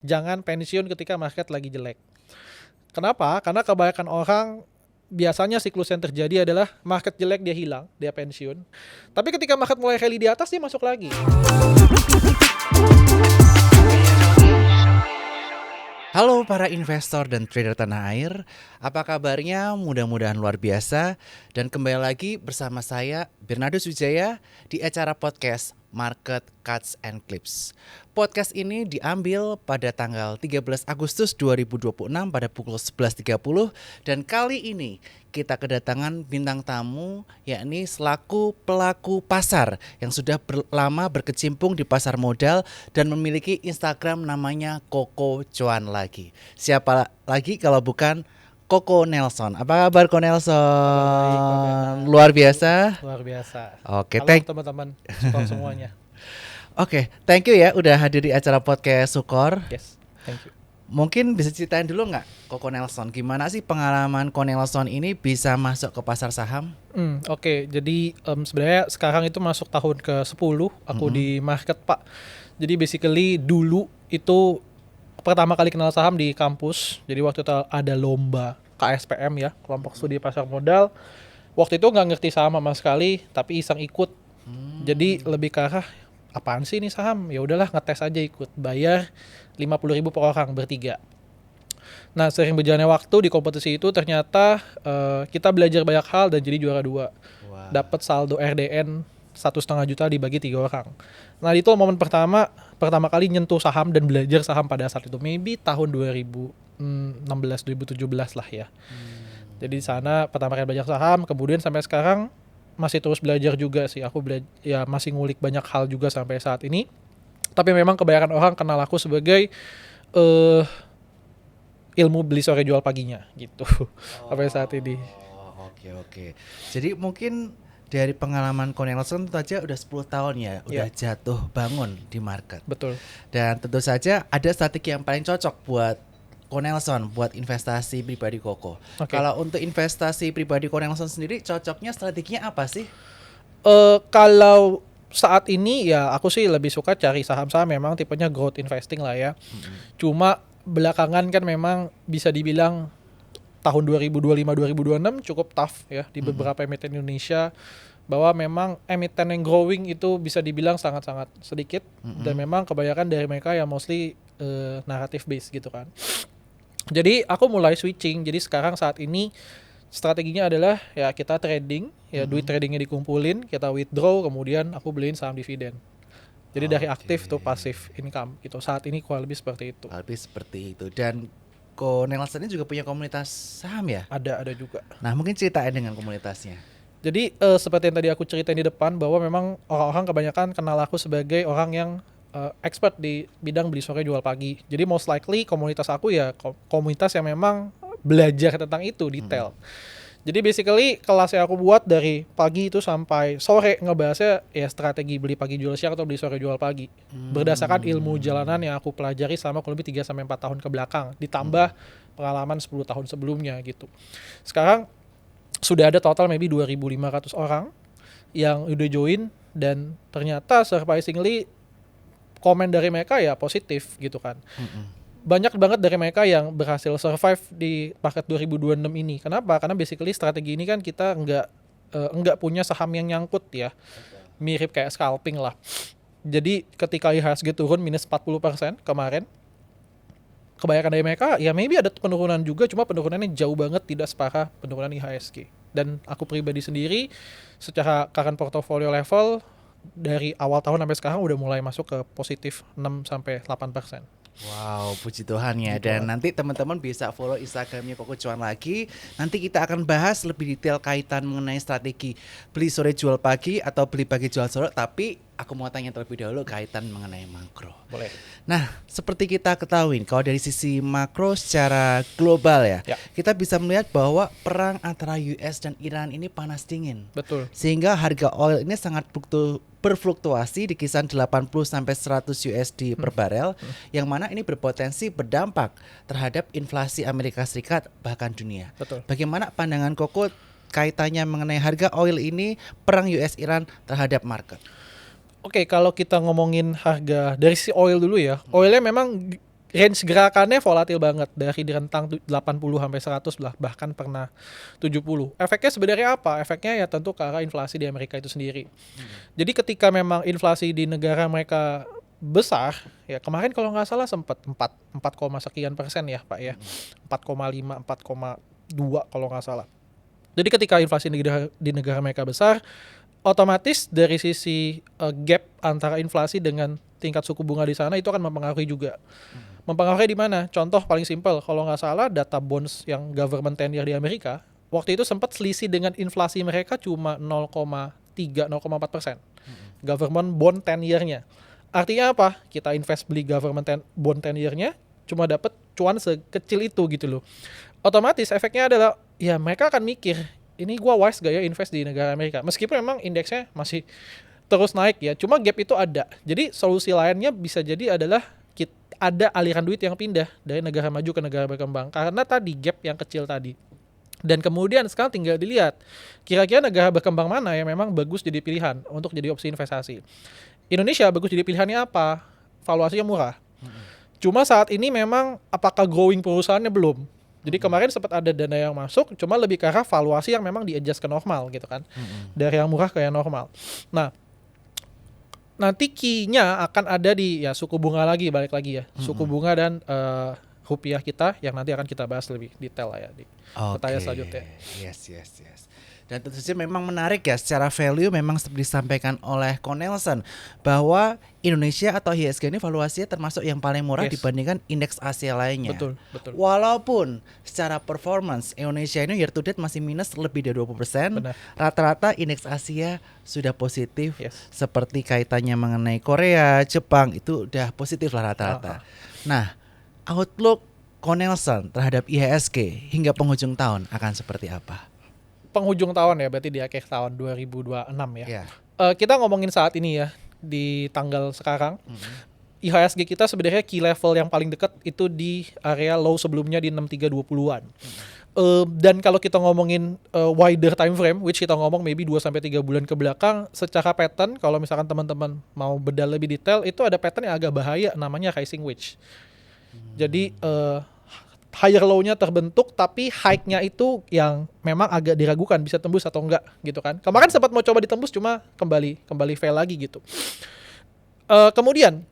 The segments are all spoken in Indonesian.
Jangan pensiun ketika market lagi jelek. Kenapa? Karena kebanyakan orang biasanya siklus yang terjadi adalah market jelek dia hilang, dia pensiun. Tapi ketika market mulai rally di atas dia masuk lagi. Halo para investor dan trader tanah air, apa kabarnya? Mudah-mudahan luar biasa. Dan kembali lagi bersama saya Bernardus Wijaya di acara podcast Market Cuts and Clips. Podcast ini diambil pada tanggal 13 Agustus 2026 pada pukul 11.30. Dan kali ini kita kedatangan bintang tamu, yakni selaku pelaku pasar yang sudah lama berkecimpung di pasar modal dan memiliki Instagram namanya Koko Cuan lagi. Siapa lagi kalau bukan Koko Nelson. Apa kabar Koko Nelson? Luar biasa. Luar biasa. Oke, Halo teman-teman, support semuanya. Oke, thank you ya udah hadir di acara podcast Sukor. Yes, thank you. Mungkin bisa ceritain dulu nggak Koko Nelson, gimana sih pengalaman Koko Nelson ini bisa masuk ke pasar saham? Oke. Jadi sebenarnya sekarang itu masuk tahun ke-10 aku di market, Pak. Jadi basically dulu itu pertama kali kenal saham di kampus. Jadi waktu itu ada lomba KSPM ya, kelompok studi pasar modal. Waktu itu nggak ngerti saham sama sekali, tapi iseng ikut. Jadi lebih ke arah apaan sih ini saham? Ya udahlah ngetes aja ikut. Bayar 50.000 per orang bertiga. Nah, sering berjalannya waktu di kompetisi itu ternyata kita belajar banyak hal dan jadi juara 2. Wah. Dapat saldo RDN 1,5 juta dibagi 3 orang. Nah, itu momen pertama kali nyentuh saham dan belajar saham pada saat itu. Maybe tahun 2016 2017 lah ya. Jadi di sana pertama kali belajar saham, kemudian sampai sekarang masih terus belajar juga sih. Aku ya masih ngulik banyak hal juga sampai saat ini. Tapi memang kebanyakan orang kenal aku sebagai ilmu beli sore jual paginya gitu. Sampai saat ini. Oke. Jadi mungkin dari pengalaman Ko Nelson tentu saja udah 10 tahun ya, udah jatuh bangun di market. Betul. Dan tentu saja ada strategi yang paling cocok buat Ko Nelson buat investasi pribadi Koko. Okay. Kalau untuk investasi pribadi Ko Nelson sendiri cocoknya strateginya apa sih? Kalau saat ini ya aku sih lebih suka cari saham-saham memang tipenya growth investing lah ya. Cuma belakangan kan memang bisa dibilang tahun 2025-2026 cukup tough ya di beberapa emiten Indonesia, bahwa memang emiten yang growing itu bisa dibilang sangat-sangat sedikit, dan memang kebanyakan dari mereka yang mostly narrative based gitu kan. Jadi aku mulai switching. Jadi sekarang saat ini strateginya adalah ya kita trading, ya duit tradingnya dikumpulin, kita withdraw, kemudian aku beliin saham dividen. Jadi dari aktif tuh passive income gitu. Saat ini kurang lebih seperti itu. Dan Ko Nelson ini juga punya komunitas saham ya? Ada juga. Nah mungkin ceritain dengan komunitasnya. Jadi seperti yang tadi aku ceritain di depan, bahwa memang orang-orang kebanyakan kenal aku sebagai orang yang expert di bidang beli sore jual pagi. Jadi most likely komunitas aku ya komunitas yang memang belajar tentang itu detail. Jadi basically kelas yang aku buat dari pagi itu sampai sore ngebahasnya ya strategi beli pagi jual siang atau beli sore jual pagi. Berdasarkan ilmu jalanan yang aku pelajari selama kurang lebih 3-4 tahun ke belakang, ditambah pengalaman 10 tahun sebelumnya gitu. Sekarang sudah ada total maybe 2.500 orang yang udah join, dan ternyata surprisingly komen dari mereka ya positif gitu kan. Banyak banget dari mereka yang berhasil survive di market 2026 ini. Kenapa? Karena basically strategi ini kan kita enggak punya saham yang nyangkut ya. Mirip kayak scalping lah. Jadi ketika IHSG turun minus 40% kemarin, kebanyakan dari mereka ya maybe ada penurunan juga, cuma penurunannya jauh banget tidak separah penurunan IHSG. Dan aku pribadi sendiri secara current portfolio level dari awal tahun sampai sekarang udah mulai masuk ke positif 6-8%. Wow, puji Tuhan ya. Dan nanti teman-teman bisa follow Instagramnya Koko Cuan lagi. Nanti kita akan bahas lebih detail kaitan mengenai strategi beli sore jual pagi atau beli pagi jual sore. Tapi aku mau tanya terlebih dahulu kaitan mengenai makro. Boleh. Nah, seperti kita ketahui, kalau dari sisi makro secara global ya, kita bisa melihat bahwa perang antara US dan Iran ini panas dingin. Betul. Sehingga harga oil ini sangat berfluktuasi di kisaran 80 sampai 100 USD per barel, yang mana ini berpotensi berdampak terhadap inflasi Amerika Serikat bahkan dunia. Betul. Bagaimana pandangan Koko kaitannya mengenai harga oil ini, perang US Iran terhadap market? Oke, kalau kita ngomongin harga dari si oil dulu ya, oilnya memang range gerakannya volatil banget dari di rentang 80 sampai 100 lah, bahkan pernah 70. Efeknya sebenarnya apa? Efeknya ya tentu ke arah inflasi di Amerika itu sendiri. Jadi ketika memang inflasi di negara mereka besar, ya kemarin kalau nggak salah sempat 4 sekian persen ya Pak ya. 4,5, 4,2 kalau nggak salah. Jadi ketika inflasi di negara mereka besar, otomatis dari sisi gap antara inflasi dengan tingkat suku bunga di sana itu akan mempengaruhi juga. Mempengaruhi di mana? Contoh paling simpel, kalau nggak salah data bonds yang government 10 year di Amerika, waktu itu sempat selisih dengan inflasi mereka cuma 0,3, 0,4%. Government bond 10 year-nya. Artinya apa? Kita invest beli government bond 10 year-nya, cuma dapat cuan sekecil itu gitu loh. Otomatis efeknya adalah, ya mereka akan mikir, ini gua wise gak ya invest di negara Amerika? Meskipun memang indeksnya masih terus naik ya, cuma gap itu ada. Jadi solusi lainnya bisa jadi adalah ada aliran duit yang pindah dari negara maju ke negara berkembang karena tadi gap yang kecil tadi. Dan kemudian sekarang tinggal dilihat kira-kira negara berkembang mana yang memang bagus jadi pilihan untuk jadi opsi investasi. Indonesia bagus jadi pilihannya apa? Valuasinya murah. Cuma saat ini memang apakah growing perusahaannya belum. Jadi kemarin sempat ada dana yang masuk, cuma lebih ke arah valuasi yang memang di-adjust ke normal gitu kan. Dari yang murah ke yang normal. Nah, nanti key-nya akan ada di ya suku bunga lagi, balik lagi ya. Suku bunga dan rupiah kita yang nanti akan kita bahas lebih detail lah ya di pertanyaan selanjutnya. Yes. Dan tentu saja memang menarik ya, secara value memang seperti disampaikan oleh Cornelson bahwa Indonesia atau IHSG ini valuasinya termasuk yang paling murah dibandingkan indeks Asia lainnya. Betul. Walaupun secara performance Indonesia ini year to date masih minus lebih dari 20%, Benar. rata-rata indeks Asia sudah positif, seperti kaitannya mengenai Korea, Jepang itu udah positif lah rata-rata. Nah, outlook Cornelson terhadap IHSG hingga penghujung tahun akan seperti apa? Penghujung tahun ya, berarti di akhir tahun 2026 ya. Yeah. Kita ngomongin saat ini ya, di tanggal sekarang, IHSG kita sebenarnya key level yang paling dekat itu di area low sebelumnya di 6320-an. Dan kalau kita ngomongin wider time frame, which kita ngomong maybe 2-3 bulan ke belakang, secara pattern, kalau misalkan teman-teman mau bedah lebih detail, itu ada pattern yang agak bahaya, namanya rising wedge. Jadi higher low-nya terbentuk, tapi high-nya itu yang memang agak diragukan bisa tembus atau enggak gitu kan. Kemarin sempat mau coba ditembus, cuma kembali fail lagi gitu. Kemudian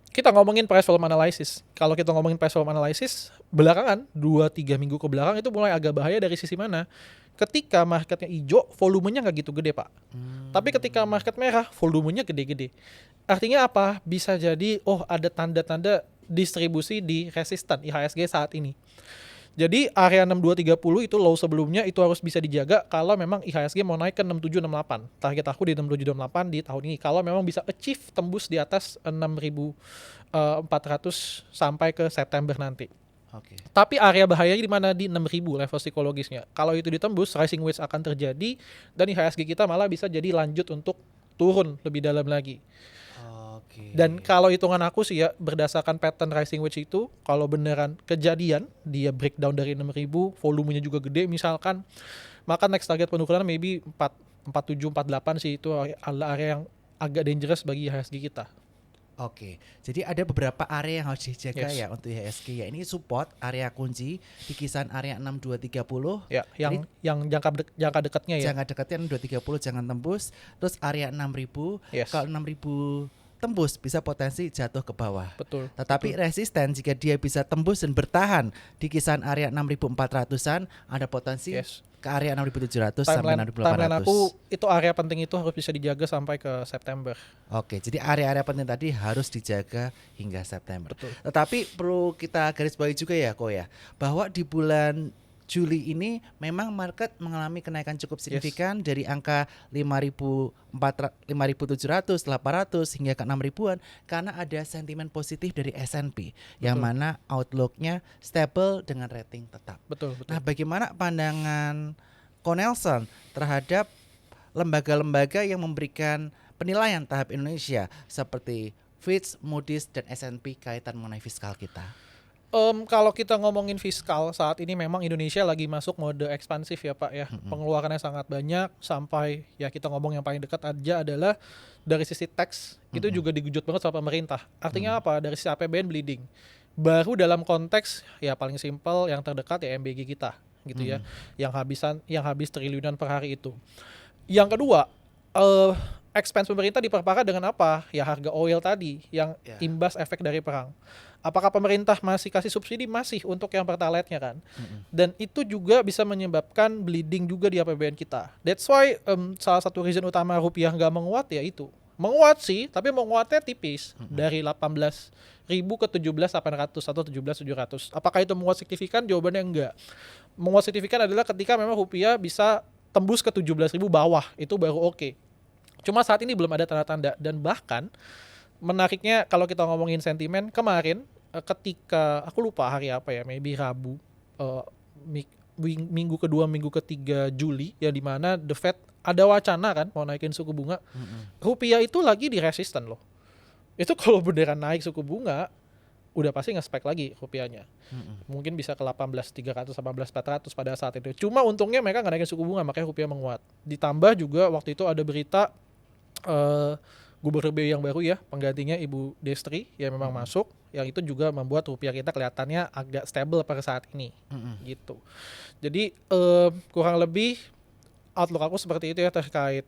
kita ngomongin price volume analysis. Kalau kita ngomongin price volume analysis, belakangan 2-3 minggu ke belakang itu mulai agak bahaya dari sisi mana? Ketika marketnya hijau, volumenya nggak gitu gede Pak. Tapi ketika market merah, volumenya gede-gede. Artinya apa? Bisa jadi ada tanda-tanda distribusi di resisten IHSG saat ini. Jadi area 6230 itu low sebelumnya itu harus bisa dijaga kalau memang IHSG mau naik ke 6768. Target aku di 6768 di tahun ini kalau memang bisa achieve tembus di atas 6400 sampai ke September nanti. Okay. Tapi area bahayanya di mana? Di 6000 level psikologisnya. Kalau itu ditembus, rising wedge akan terjadi dan IHSG kita malah bisa jadi lanjut untuk turun lebih dalam lagi. Dan kalau hitungan aku sih ya, berdasarkan pattern rising wedge itu, kalau beneran kejadian dia breakdown dari 6000, volumenya juga gede misalkan, maka next target penurunan maybe 47, 48 sih, itu area yang agak dangerous bagi IHSG kita. Oke, jadi ada beberapa area yang harus dijaga ya untuk IHSG ya. Ini support area kunci di kisaran area 6230. Ya, yang jangka dekatnya ya. Jangka dekatnya 6230 jangan tembus. Terus area 6000, kalau 6000 tembus bisa potensi jatuh ke bawah. Betul. Tetapi resisten jika dia bisa tembus dan bertahan di kisaran area 6400-an, ada potensi ke area 6700 sampai 6800. Timeline aku itu area penting itu harus bisa dijaga sampai ke September. Oke, jadi area-area penting tadi harus dijaga hingga September. Betul. Tetapi perlu kita garis bawahi juga ya, Ko ya, bahwa di bulan Juli ini memang market mengalami kenaikan cukup signifikan dari angka 5.700, 800 hingga ke 6.000-an karena ada sentimen positif dari S&P yang mana outlook-nya stable dengan rating tetap. Betul. Nah, bagaimana pandangan Cornelson terhadap lembaga-lembaga yang memberikan penilaian terhadap Indonesia seperti Fitch, Moody's, dan S&P kaitan mengenai fiskal kita? Kalau kita ngomongin fiskal saat ini memang Indonesia lagi masuk mode ekspansif ya Pak ya. Pengeluarannya sangat banyak sampai ya kita ngomong yang paling dekat aja adalah dari sisi tax itu juga digujut banget sama pemerintah. Artinya apa? Dari sisi APBN bleeding. Baru dalam konteks ya paling simpel yang terdekat ya MBG kita gitu ya, yang habis triliunan per hari itu. Yang kedua, expense pemerintah diperparah dengan apa? Ya harga oil tadi yang Ya. imbas efek dari perang. Apakah pemerintah masih kasih subsidi? Masih untuk yang pertalite-nya kan. Dan itu juga bisa menyebabkan bleeding juga di APBN kita. That's why salah satu reason utama rupiah nggak menguat ya itu. Menguat sih, tapi menguatnya tipis dari 18.000 ke 17.800 atau 17.700. Apakah itu menguat signifikan? Jawabannya enggak. Menguat signifikan adalah ketika memang rupiah bisa tembus ke 17.000 bawah, itu baru oke. Cuma saat ini belum ada tanda-tanda, dan bahkan menariknya kalau kita ngomongin sentimen kemarin ketika aku lupa hari apa ya, maybe Rabu, minggu kedua minggu ketiga Juli ya, di mana the Fed ada wacana kan mau naikin suku bunga. Rupiah itu lagi di resisten loh. Itu kalau beneran naik suku bunga udah pasti nge-spike lagi rupiahnya. Mungkin bisa ke 18.300 18.400 pada saat itu. Cuma untungnya mereka nggak naikin suku bunga, makanya rupiah menguat. Ditambah juga waktu itu ada berita gubernur BI yang baru ya, penggantinya Ibu Destri yang memang masuk, yang itu juga membuat rupiah kita kelihatannya agak stable pada saat ini. Gitu. Jadi kurang lebih outlook aku seperti itu ya terkait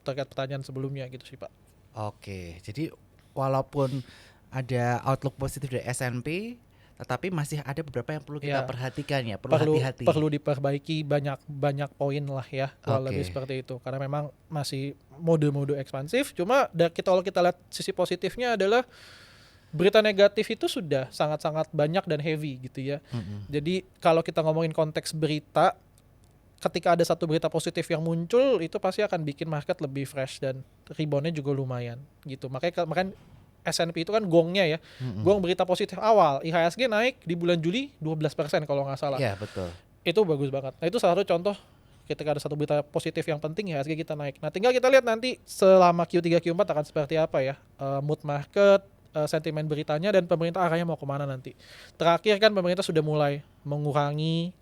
pertanyaan sebelumnya gitu sih Pak. Oke, jadi walaupun ada outlook positif dari S&P, tetapi masih ada beberapa yang perlu kita Ya, perhatikan ya, perlu hati-hati. perlu diperbaiki banyak poin lah ya, kalau Oke. lebih seperti itu, karena memang masih mode-mode ekspansif. Cuma kalau kita lihat sisi positifnya adalah berita negatif itu sudah sangat-sangat banyak dan heavy gitu ya. Jadi kalau kita ngomongin konteks berita, ketika ada satu berita positif yang muncul, itu pasti akan bikin market lebih fresh dan reboundnya juga lumayan gitu. Makanya S&P itu kan gongnya ya, gong berita positif awal. IHSG naik di bulan Juli 12% kalau nggak salah. Iya, betul. Itu bagus banget. Nah itu salah satu contoh ketika ada satu berita positif yang penting, IHSG kita naik. Nah tinggal kita lihat nanti selama Q3 Q4 akan seperti apa ya, mood market, sentimen beritanya, dan pemerintah arahnya mau kemana nanti. Terakhir kan pemerintah sudah mulai mengurangi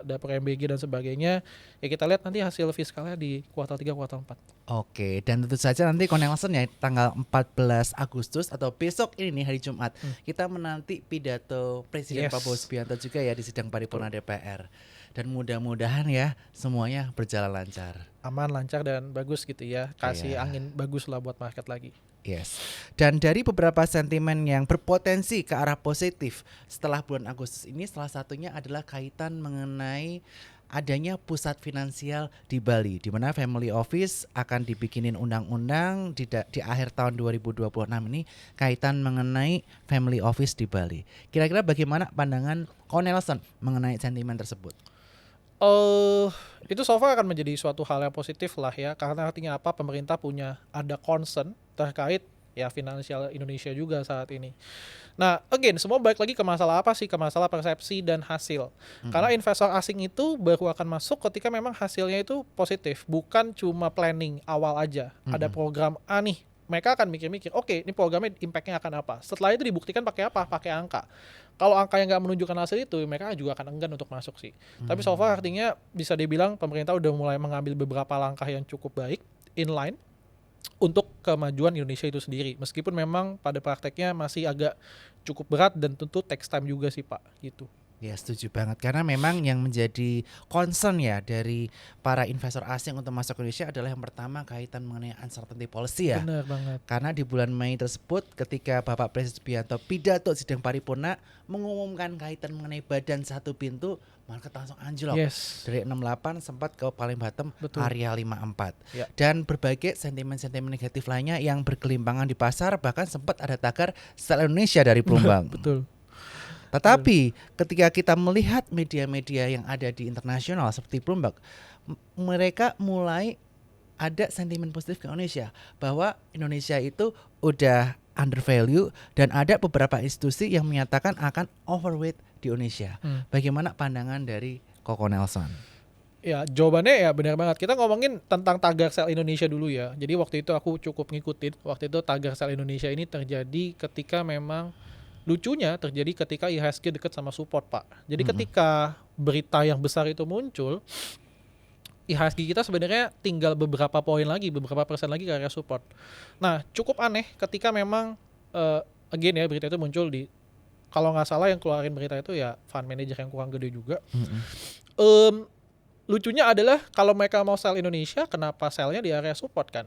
dapur MBG dan sebagainya. Ya kita lihat nanti hasil fiskalnya di kuartal 3, kuartal 4. Oke, dan tentu saja nanti Cornelson ya tanggal 14 Agustus atau besok ini nih hari Jumat, kita menanti pidato Presiden Yes. Prabowo Subianto juga ya di sidang paripurna DPR. Dan mudah-mudahan ya semuanya berjalan lancar. Aman, lancar, dan bagus gitu ya. Kasih Iya. angin bagus lah buat market lagi. Yes. Dan dari beberapa sentimen yang berpotensi ke arah positif setelah bulan Agustus ini, salah satunya adalah kaitan mengenai adanya pusat finansial di Bali, di mana family office akan dibikinin undang-undang di akhir tahun 2026 ini kaitan mengenai family office di Bali. Kira-kira bagaimana pandangan Cornelson mengenai sentimen tersebut? Itu so far akan menjadi suatu hal yang positif lah ya, karena artinya apa, pemerintah ada concern terkait ya finansial Indonesia juga saat ini. Nah again, semua balik lagi ke masalah apa sih, ke masalah persepsi dan hasil. Karena investor asing itu baru akan masuk ketika memang hasilnya itu positif, bukan cuma planning awal aja. Ada program A nih, mereka akan mikir-mikir, oke, ini programnya impact-nya akan apa. Setelah itu dibuktikan pakai apa? Pakai angka. Kalau angka yang nggak menunjukkan hasil itu, mereka juga akan enggan untuk masuk sih. Tapi so far artinya bisa dibilang pemerintah udah mulai mengambil beberapa langkah yang cukup baik, inline, untuk kemajuan Indonesia itu sendiri. Meskipun memang pada prakteknya masih agak cukup berat dan tentu takes time juga sih Pak, gitu. Ya setuju banget, karena memang yang menjadi concern ya dari para investor asing untuk masuk ke Indonesia adalah yang pertama kaitan mengenai uncertainty policy ya. Benar banget. Karena di bulan Mei tersebut ketika Bapak Presiden Subianto pidato sidang paripurna mengumumkan kaitan mengenai badan satu pintu, market langsung anjlok. Yes. Dari 68 sempat ke paling bottom Betul. area 54. Ya. Dan berbagai sentimen-sentimen negatif lainnya yang berkelimpangan di pasar, bahkan sempat ada tagar sell Indonesia dari Bloomberg. Betul. Tetapi ketika kita melihat media-media yang ada di internasional seperti Bloomberg, mereka mulai ada sentimen positif ke Indonesia, bahwa Indonesia itu udah undervalue dan ada beberapa institusi yang menyatakan akan overweight di Indonesia. Bagaimana pandangan dari Koko Nelson? Ya jawabannya ya benar banget. Kita ngomongin tentang tagar sell Indonesia dulu ya. Jadi waktu itu aku cukup ngikutin. Waktu itu tagar sell Indonesia ini terjadi ketika memang, lucunya terjadi ketika IHSG dekat sama support Pak. Jadi ketika berita yang besar itu muncul, IHSG kita sebenarnya tinggal beberapa poin lagi, beberapa persen lagi ke area support. Nah cukup aneh ketika memang again ya berita itu muncul di, kalau nggak salah yang keluarin berita itu ya fund manager yang kurang gede juga. Lucunya adalah kalau mereka mau sell Indonesia, kenapa sellnya di area support kan?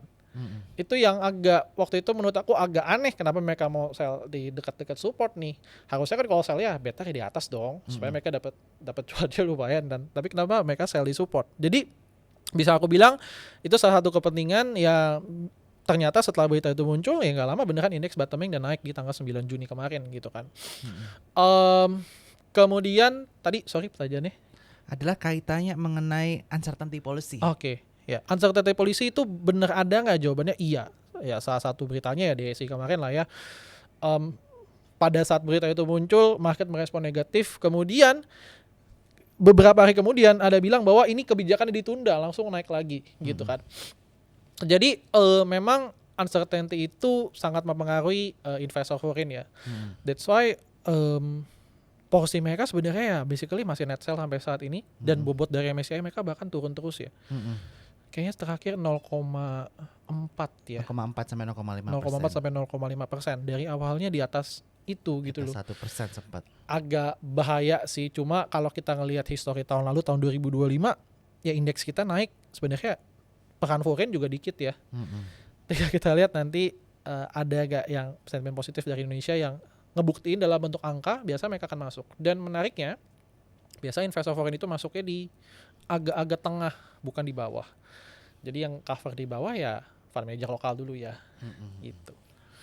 Itu yang agak, waktu itu menurut aku agak aneh, kenapa mereka mau sell di dekat-dekat support nih. Harusnya kan kalau sell ya better di atas dong, supaya mereka dapat cuannya lumayan, dan tapi kenapa mereka sell di support. Jadi bisa aku bilang itu salah satu kepentingan ya. Ternyata setelah berita itu muncul ya nggak lama beneran indeks bottoming dan naik di tanggal 9 Juni kemarin gitu kan. Kemudian tadi pertanyaannya Adalah kaitannya mengenai uncertainty policy. oke. Ya, uncertainty policy itu bener ada nggak? Jawabannya iya. Ya salah satu beritanya ya di DSI kemarin lah ya. Pada saat berita itu muncul, market merespon negatif. Kemudian beberapa hari kemudian ada bilang bahwa ini kebijakan ditunda, langsung naik lagi gitu kan. Jadi memang uncertainty itu sangat mempengaruhi investor foreign ya. That's why porsi mereka sebenarnya ya basically masih net sell sampai saat ini, dan bobot dari MSCI mereka bahkan turun terus ya. Kayaknya terakhir 0,4 ya. 0,4 sampai 0,5%. 0,4 sampai 0,5%. Dari awalnya di atas itu gitu loh. 1% sempat. Agak bahaya sih. Cuma kalau kita ngelihat histori tahun lalu, tahun 2025 ya indeks kita naik sebenarnya, pekan foreign juga dikit ya. Ketika kita lihat nanti ada gak yang sentimen positif dari Indonesia yang ngebuktiin dalam bentuk angka, biasa mereka akan masuk. Dan menariknya, biasa investor foreign itu masuknya di agak-agak tengah, bukan di bawah. Jadi yang cover di bawah ya fund manager lokal dulu ya. Gitu.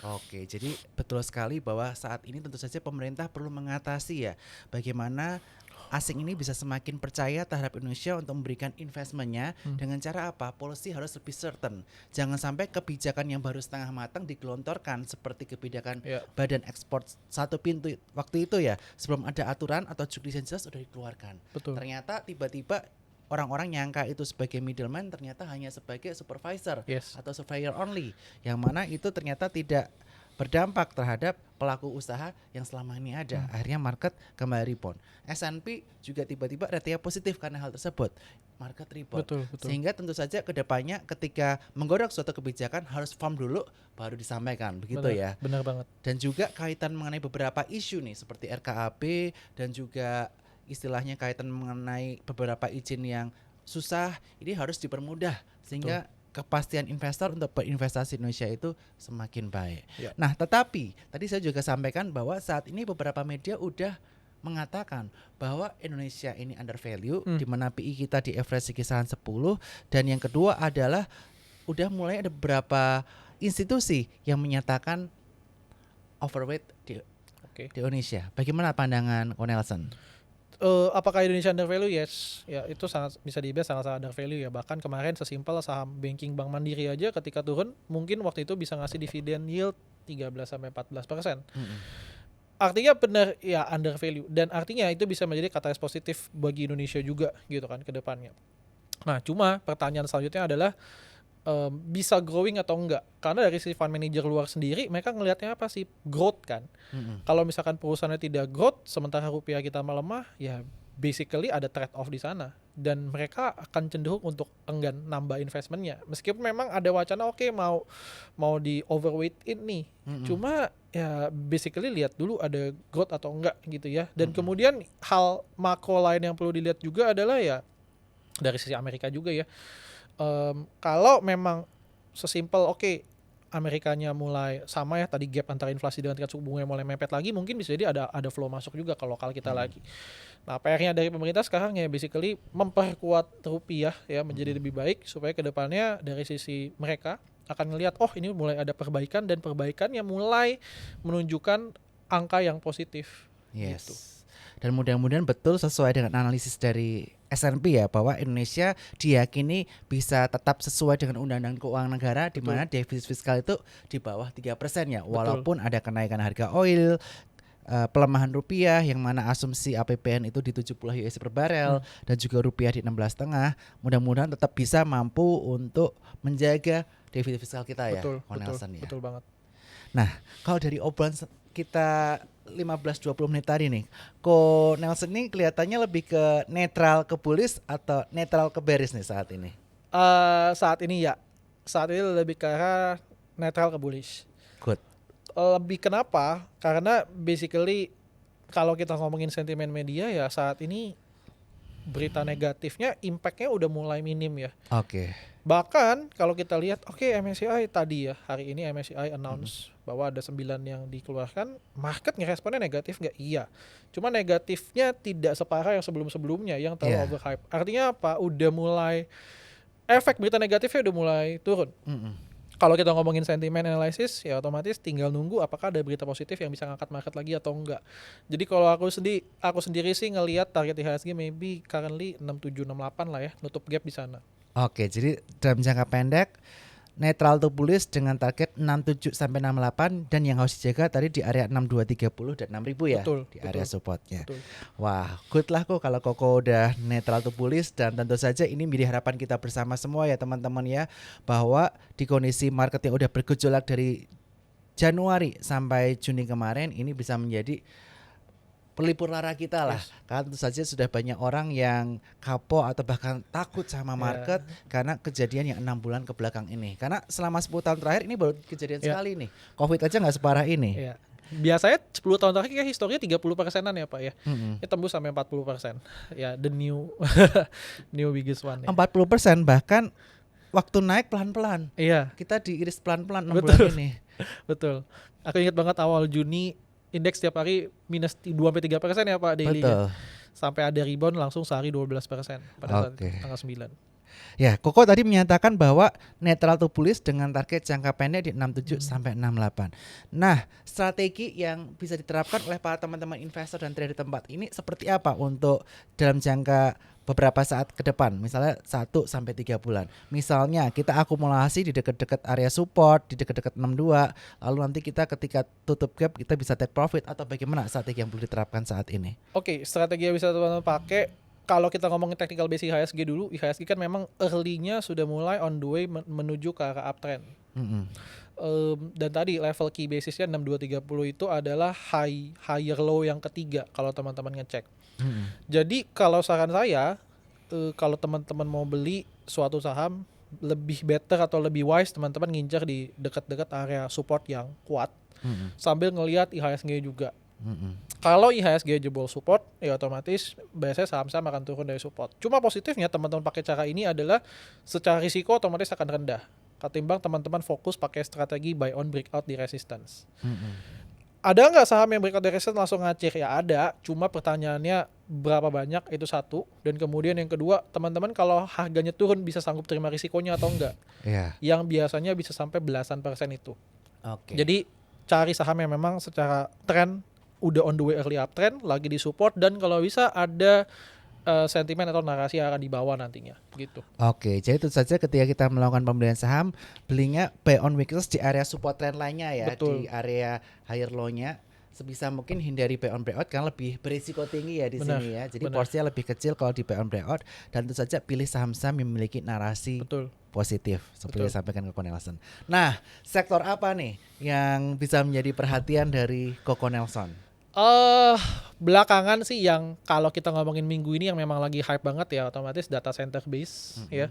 Oke, jadi betul sekali bahwa saat ini tentu saja pemerintah perlu mengatasi ya bagaimana asing ini bisa semakin percaya terhadap Indonesia untuk memberikan investmentnya. Dengan cara apa? Policy harus lebih certain. Jangan sampai kebijakan yang baru setengah matang digelontorkan seperti kebijakan badan ekspor satu pintu waktu itu ya, sebelum ada aturan atau judicial jelas sudah dikeluarkan. Betul. Ternyata tiba-tiba orang-orang nyangka itu sebagai middleman, ternyata hanya sebagai supervisor atau surveyor only, yang mana itu ternyata tidak berdampak terhadap pelaku usaha yang selama ini ada. Akhirnya market kembali rebound. S&P juga tiba-tiba ratenya positif karena hal tersebut. Market rebound. Betul. Sehingga tentu saja kedepannya ketika menggodok suatu kebijakan harus firm dulu baru disampaikan, begitu ya. Benar banget. Dan juga kaitan mengenai beberapa isu nih seperti RKAP dan juga istilahnya kaitan mengenai beberapa izin yang susah, ini harus dipermudah sehingga kepastian investor untuk berinvestasi Indonesia itu semakin baik. Nah, tetapi tadi saya juga sampaikan bahwa saat ini beberapa media udah mengatakan bahwa Indonesia ini under value, di mana PI kita di average kisaran 10, dan yang kedua adalah udah mulai ada beberapa institusi yang menyatakan overweight di Indonesia. Bagaimana pandangan Nelson? Apakah Indonesia under value? Yes, ya itu sangat bisa dibilang sangat under value ya. Bahkan kemarin sesimpel saham banking Bank Mandiri aja ketika turun mungkin waktu itu bisa ngasih dividen yield 13-14%. Artinya benar ya under value, dan artinya itu bisa menjadi katalis positif bagi Indonesia juga gitu kan ke depannya. Nah, cuma pertanyaan selanjutnya adalah bisa growing atau enggak? Karena dari si fund manager luar sendiri mereka ngelihatnya apa sih? Growth kan. Kalau misalkan perusahaannya tidak growth sementara rupiah kita melemah, ya basically ada trade off di sana, dan mereka akan cenderung untuk enggan nambah investmentnya. Meskipun memang ada wacana mau di overweight ini, cuma ya basically lihat dulu ada growth atau enggak gitu ya. Dan kemudian hal makro lain yang perlu dilihat juga adalah ya dari sisi Amerika juga ya. Kalau memang sesimpel Amerikanya mulai sama ya tadi gap antara inflasi dengan tingkat suku bunga mulai mepet lagi, mungkin bisa jadi ada flow masuk juga ke lokal kita lagi. Nah, PR-nya dari pemerintah sekarang ya basically memperkuat rupiah ya menjadi lebih baik supaya kedepannya dari sisi mereka akan ngelihat ini mulai ada perbaikan, dan perbaikannya mulai menunjukkan angka yang positif. Gitu. Dan mudah-mudahan betul sesuai dengan analisis dari S&P ya, bahwa Indonesia diyakini bisa tetap sesuai dengan Undang-Undang Keuangan Negara, di mana defisit fiskal itu di bawah 3% ya. Walaupun ada kenaikan harga oil, pelemahan rupiah yang mana asumsi APBN itu di 70 US per barel, dan juga rupiah di 16,5, mudah-mudahan tetap bisa mampu untuk menjaga defisit fiskal kita ya. Betul banget. Nah, kalau dari obrolan kita 15-20 menit tadi nih, Ko Nelson ini kelihatannya lebih ke netral ke bullish atau netral ke bearish nih saat ini? Saat ini lebih ke arah netral ke bullish. Good. Lebih kenapa? Karena basically kalau kita ngomongin sentimen media ya saat ini berita negatifnya impact-nya udah mulai minim ya. Oke. Bahkan kalau kita lihat MSCI tadi ya, hari ini MSCI announce bahwa ada 9 yang dikeluarkan, market ngeresponnya negatif nggak? Iya. Cuma negatifnya tidak separah yang sebelum-sebelumnya yang terlalu Iya. overhype. Artinya apa? Udah mulai efek berita negatifnya udah mulai turun. Mm-mm. Kalau kita ngomongin sentimen analysis ya otomatis tinggal nunggu apakah ada berita positif yang bisa ngangkat market lagi atau enggak. Jadi kalau aku sendiri sih ngelihat target IHSG maybe currently 67 68 lah ya, nutup gap di sana. Oke, jadi dalam jangka pendek netral to bullish dengan target 67 sampai 68 dan yang harus dijaga tadi di area 6230 dan 6000 ya. Betul, Di area supportnya. Betul. Wah, good lah kok kalau Koko udah netral to bullish dan tentu saja ini menjadi harapan kita bersama semua ya teman-teman ya, bahwa di kondisi market yang udah bergejolak dari Januari sampai Juni kemarin ini bisa menjadi pelipur lara kita lah. Karena tentu saja sudah banyak orang yang kapok atau bahkan takut sama market karena kejadian yang 6 bulan ke belakang ini. Karena selama 10 tahun terakhir ini baru kejadian sekali nih. Covid aja nggak separah ini. Iya. Biasanya 10 tahun terakhir kayak historinya 30%-an ya Pak ya. Ini tembus sampai 40%. Ya, the new new biggest one ya. 40% bahkan waktu naik pelan-pelan. Iya. Kita diiris pelan-pelan 6 bulan ini. Betul. Aku ingat banget awal Juni indeks tiap hari minus 2-3% ya Pak daily. Betul. Sampai ada rebound langsung sehari 12% pada saat tanggal 9. Ya, Koko tadi menyatakan bahwa netral to bullish dengan target jangka pendek di 67 sampai 68. Nah, strategi yang bisa diterapkan oleh para teman-teman investor dan trader tempat ini seperti apa untuk dalam jangka beberapa saat ke depan, misalnya 1 sampai 3 bulan. Misalnya kita akumulasi di dekat-dekat area support, di dekat-dekat 62, lalu nanti kita ketika tutup gap kita bisa take profit atau bagaimana strategi yang perlu diterapkan saat ini? Oke, strategi yang bisa teman-teman pakai kalau kita ngomongin technical base IHSG dulu, IHSG kan memang early-nya sudah mulai on the way menuju ke arah uptrend. Dan tadi level key basisnya 6230 itu adalah higher low yang ketiga kalau teman-teman ngecek. Jadi kalau saran saya kalau teman-teman mau beli suatu saham lebih better atau lebih wise teman-teman ngincar di dekat-dekat area support yang kuat sambil ngelihat IHSG juga. Kalau IHSG jebol support ya otomatis biasanya saham-saham akan turun dari support. Cuma positifnya teman-teman pakai cara ini adalah secara risiko otomatis akan rendah ketimbang teman-teman fokus pakai strategi buy on breakout di resistance. Ada nggak saham yang breakout di resistance langsung ngacir? Ya ada, cuma pertanyaannya berapa banyak itu satu. Dan kemudian yang kedua, teman-teman kalau harganya turun bisa sanggup terima risikonya atau enggak? Yang biasanya bisa sampai belasan persen itu. Jadi cari saham yang memang secara tren udah on the way early uptrend, lagi di support dan kalau bisa ada sentimen atau narasi yang akan dibawa nantinya gitu. Oke, jadi itu saja ketika kita melakukan pembelian saham, belinya buy on weakness di area support trend lainnya ya. Betul. Di area higher low-nya sebisa mungkin hindari buy on breakout karena lebih berisiko tinggi ya di sini ya. Jadi porsinya lebih kecil kalau di buy on breakout dan tentu saja pilih saham-saham yang memiliki narasi positif seperti yang disampaikan Koko Nelson. Nah, sektor apa nih yang bisa menjadi perhatian dari Koko Nelson? Belakangan sih yang kalau kita ngomongin minggu ini yang memang lagi hype banget ya otomatis data center base ya.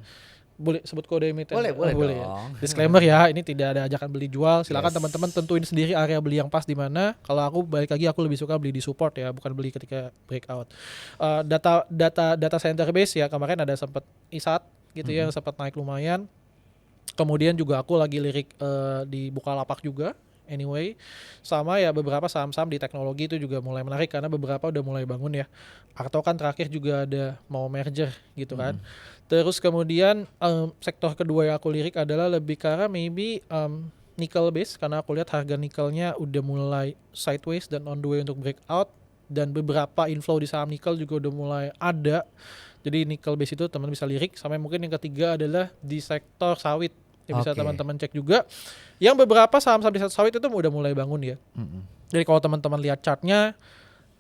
Boleh sebut kode emiten? Boleh dong. ya. Disclaimer ya, ini tidak ada ajakan beli jual. Silakan teman-teman tentuin sendiri area beli yang pas di mana. Kalau aku balik lagi aku lebih suka beli di support ya, bukan beli ketika breakout. Data center base ya kemarin ada sempat isat gitu ya, sempat naik lumayan. Kemudian juga aku lagi lirik di Bukalapak juga. Anyway, sama ya beberapa saham-saham di teknologi itu juga mulai menarik karena beberapa udah mulai bangun ya. Arto kan terakhir juga ada mau merger gitu kan. Terus kemudian sektor kedua yang aku lirik adalah lebih ke arah maybe nickel base karena aku lihat harga nikelnya udah mulai sideways dan on the way untuk breakout dan beberapa inflow di saham nikel juga udah mulai ada. Jadi nickel base itu teman bisa lirik. Sampai mungkin yang ketiga adalah di sektor sawit. Yang bisa teman-teman cek juga. Yang beberapa saham-saham di sektor sawit itu udah mulai bangun ya. Jadi kalau teman-teman lihat chartnya,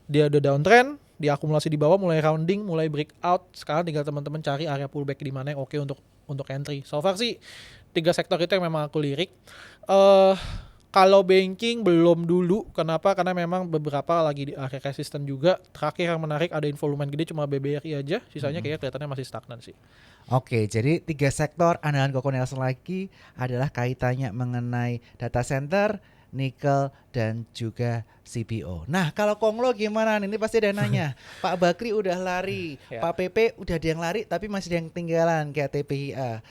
dia udah downtrend, dia akumulasi di bawah, mulai rounding, mulai breakout. Sekarang tinggal teman-teman cari area pullback di mana yang oke untuk entry. So far sih 3 sektor itu yang memang aku lirik. Kalau banking belum dulu. Kenapa? Karena memang beberapa lagi di area resisten juga. Terakhir yang menarik ada info lumayan gede cuma BBRI aja. Sisanya kayaknya kelihatannya masih stagnan sih. Oke, jadi 3 sektor andalan Koko Nelson lagi adalah kaitannya mengenai data center, nikel, dan juga CPO. Nah, kalau Konglo gimana nih? Ini pasti ada yang nanya. Pak Bakri udah lari, Ya. Pak PP udah ada yang lari tapi masih ada yang ketinggalan kayak TPIA.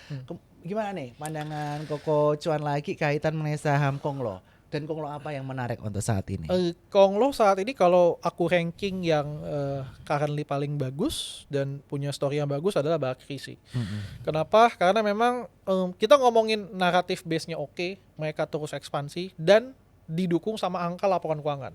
Gimana nih pandangan Koko Cuan lagi kaitan mengenai saham Konglo? Dan Konglo apa yang menarik untuk saat ini? Konglo saat ini kalau aku ranking yang currently paling bagus dan punya story yang bagus adalah Bakri sih. Kenapa? Karena memang kita ngomongin naratif base-nya oke, mereka terus ekspansi dan didukung sama angka laporan keuangan.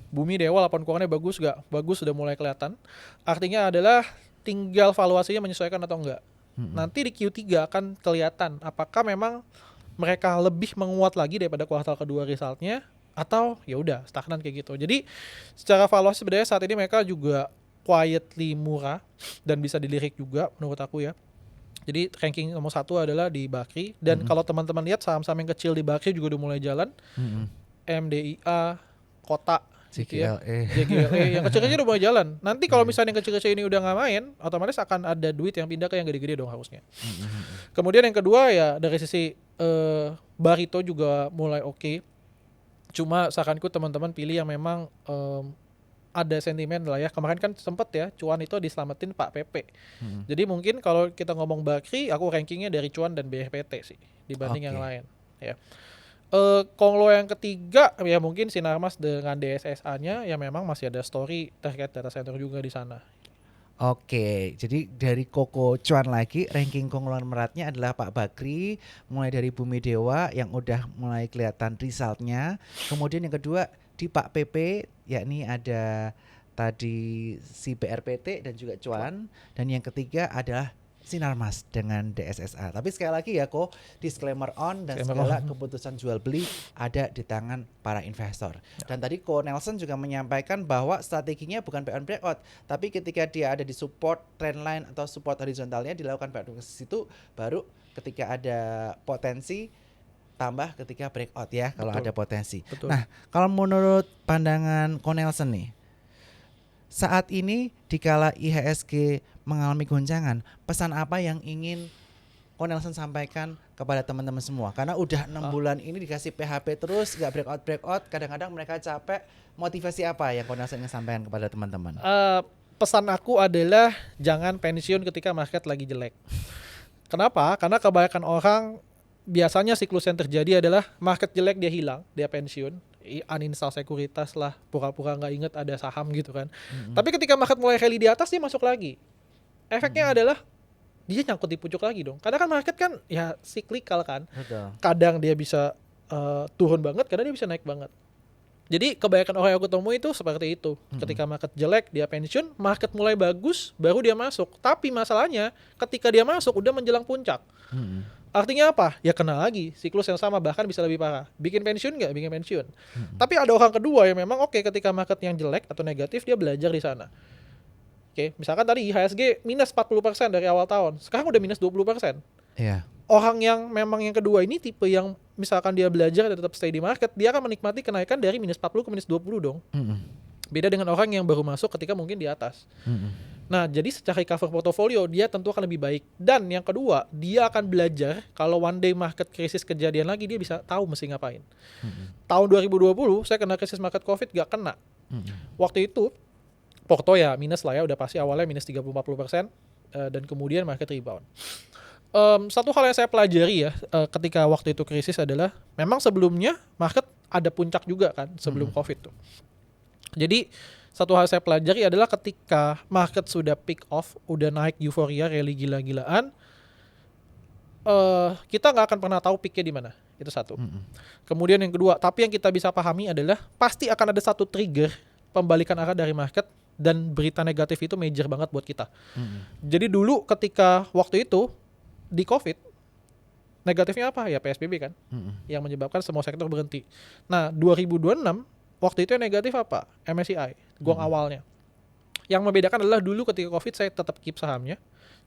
Bumi Dewa laporan keuangannya bagus gak? Bagus, sudah mulai kelihatan. Artinya adalah tinggal valuasinya menyesuaikan atau enggak. Nanti di Q3 akan kelihatan apakah memang mereka lebih menguat lagi daripada kuartal kedua resultnya atau ya udah stagnan kayak gitu. Jadi secara valuasi sebenarnya saat ini mereka juga quietly murah dan bisa dilirik juga menurut aku ya. Jadi ranking nomor 1 adalah di Bakri dan kalau teman-teman lihat saham-saham yang kecil di Bakri juga udah mulai jalan. MDIA, Kota, gitu ya. JGLE yang kecil-kecil udah mulai jalan. Nanti kalau misalnya yang kecil-kecil ini udah nggak main, otomatis akan ada duit yang pindah ke yang gede-gede dong harusnya. Kemudian yang kedua ya dari sisi Barito juga mulai oke. Cuma saranku teman-teman pilih yang memang ada sentimen lah ya. Kemarin kan sempet ya cuan itu diselamatin Pak PP. Jadi mungkin kalau kita ngomong Bakri, aku rankingnya dari cuan dan BRPT sih dibanding yang lain. Ya. Konglo yang ketiga ya mungkin Sinarmas dengan DSSA-nya ya memang masih ada story terkait data center juga di sana. Oke, jadi dari Koko Cuan lagi ranking konglomeratnya adalah Pak Bakri, mulai dari Bumi Dewa yang udah mulai kelihatan resultnya. Kemudian yang kedua di Pak PP, yakni ada tadi si BRPT dan juga Cuan. Dan yang ketiga adalah Sinarmas dengan DSSA. Tapi sekali lagi ya kok disclaimer on dan segala keputusan jual beli ada di tangan para investor. Dan tadi Ko Nelson juga menyampaikan bahwa strateginya bukan buy on breakout, tapi ketika dia ada di support trendline atau support horizontalnya dilakukan buy on situ, baru ketika ada potensi tambah ketika breakout ya kalau ada potensi. Nah, kalau menurut pandangan Ko Nelson nih, saat ini dikala IHSG mengalami goncangan, pesan apa yang ingin Ko Nelson sampaikan kepada teman-teman semua? Karena udah 6 bulan ini dikasih PHP terus, gak breakout, kadang-kadang mereka capek. Motivasi apa yang Ko Nelson ingin sampaikan kepada teman-teman? Pesan aku adalah jangan pensiun ketika market lagi jelek. Kenapa? Karena kebanyakan orang biasanya siklus yang terjadi adalah market jelek dia hilang, dia pensiun, uninstall sekuritas lah, pura-pura nggak inget ada saham gitu kan. Tapi ketika market mulai rally di atas dia masuk lagi. Efeknya adalah dia nyangkut di pucuk lagi dong. Karena kan market kan ya cyclical kan. Betul. Kadang dia bisa turun banget, kadang dia bisa naik banget. Jadi kebanyakan orang yang aku temui itu seperti itu. Ketika market jelek dia pensiun, market mulai bagus baru dia masuk. Tapi masalahnya ketika dia masuk udah menjelang puncak. Artinya apa? Ya kena lagi siklus yang sama, bahkan bisa lebih parah. Bikin pensiun nggak? Bikin pensiun. Tapi ada orang kedua yang memang oke, ketika market yang jelek atau negatif dia belajar di sana. Oke, misalkan tadi IHSG minus 40% dari awal tahun, sekarang udah minus 20%. Iya. Orang yang memang yang kedua ini tipe yang misalkan dia belajar dan tetap stay di market, dia akan menikmati kenaikan dari minus 40 ke minus 20 dong. Beda dengan orang yang baru masuk ketika mungkin di atas. Nah, jadi secara cover portofolio dia tentu akan lebih baik. Dan yang kedua, dia akan belajar kalau one day market krisis kejadian lagi, dia bisa tahu mesti ngapain. Tahun 2020 saya kena krisis market COVID gak kena. Waktu itu porto ya minus lah ya, udah pasti awalnya minus 30-40%, dan kemudian market rebound. Satu hal yang saya pelajari ya ketika waktu itu krisis adalah memang sebelumnya market ada puncak juga kan sebelum COVID tuh. Jadi satu hal saya pelajari adalah ketika market sudah peak off, udah naik euforia, rally gila-gilaan, kita nggak akan pernah tahu peaknya di mana. Itu satu. Kemudian yang kedua, tapi yang kita bisa pahami adalah pasti akan ada satu trigger pembalikan arah dari market dan berita negatif itu major banget buat kita. Jadi dulu ketika waktu itu di COVID, negatifnya apa? Ya PSBB kan, yang menyebabkan semua sektor berhenti. Nah 2026 waktu itu yang negatif apa? MSCI, gong awalnya. Yang membedakan adalah dulu ketika COVID saya tetap keep sahamnya,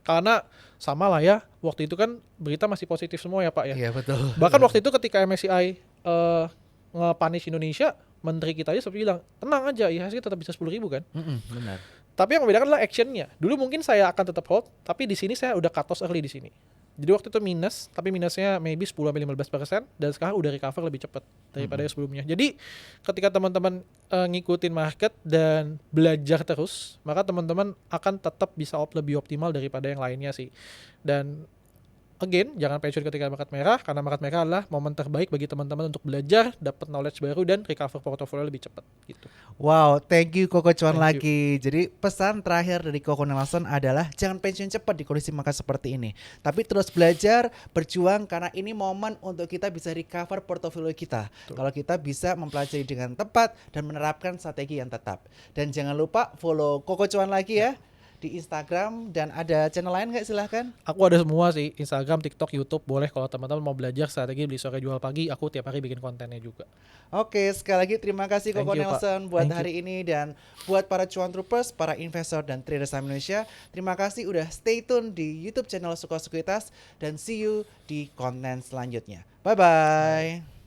karena sama lah ya, waktu itu kan berita masih positif semua ya Pak ya. Iya betul. Bahkan waktu itu ketika MSCI nge-punish Indonesia, menteri kita aja seperti bilang, tenang aja, IHSG tetap bisa 10.000 kan. Benar. Tapi yang membedakan adalah actionnya. Dulu mungkin saya akan tetap hold, tapi di sini saya udah cut loss early di sini. Jadi waktu itu minus, tapi minusnya maybe 10-15%, dan sekarang udah recover lebih cepat daripada yang sebelumnya. Jadi ketika teman-teman ngikutin market dan belajar terus, maka teman-teman akan tetap bisa lebih optimal daripada yang lainnya sih. Dan again, jangan pensiun ketika market merah, karena market merah adalah momen terbaik bagi teman-teman untuk belajar, dapat knowledge baru, dan recover portofolio lebih cepat gitu. Wow, thank you Koko Cuan Thank you. lagi. Jadi pesan terakhir dari Koko Nelson adalah jangan pensiun cepat di kondisi market seperti ini. Tapi terus belajar, berjuang karena ini momen untuk kita bisa recover portofolio kita. Kalau kita bisa mempelajari dengan tepat dan menerapkan strategi yang tetap. Dan jangan lupa follow Koko Cuan lagi ya di Instagram, dan ada channel lain nggak, silahkan? Aku ada semua sih, Instagram, TikTok, YouTube, boleh kalau teman-teman mau belajar strategi beli sore jual pagi, aku tiap hari bikin kontennya juga. Oke, sekali lagi terima kasih Thank Koko you, Pak. Nelson buat Thank you. hari ini, dan buat para cuan troopers, para investor dan trader saham Indonesia, terima kasih udah stay tune di YouTube channel Suka Sekuritas, dan see you di konten selanjutnya. Bye bye.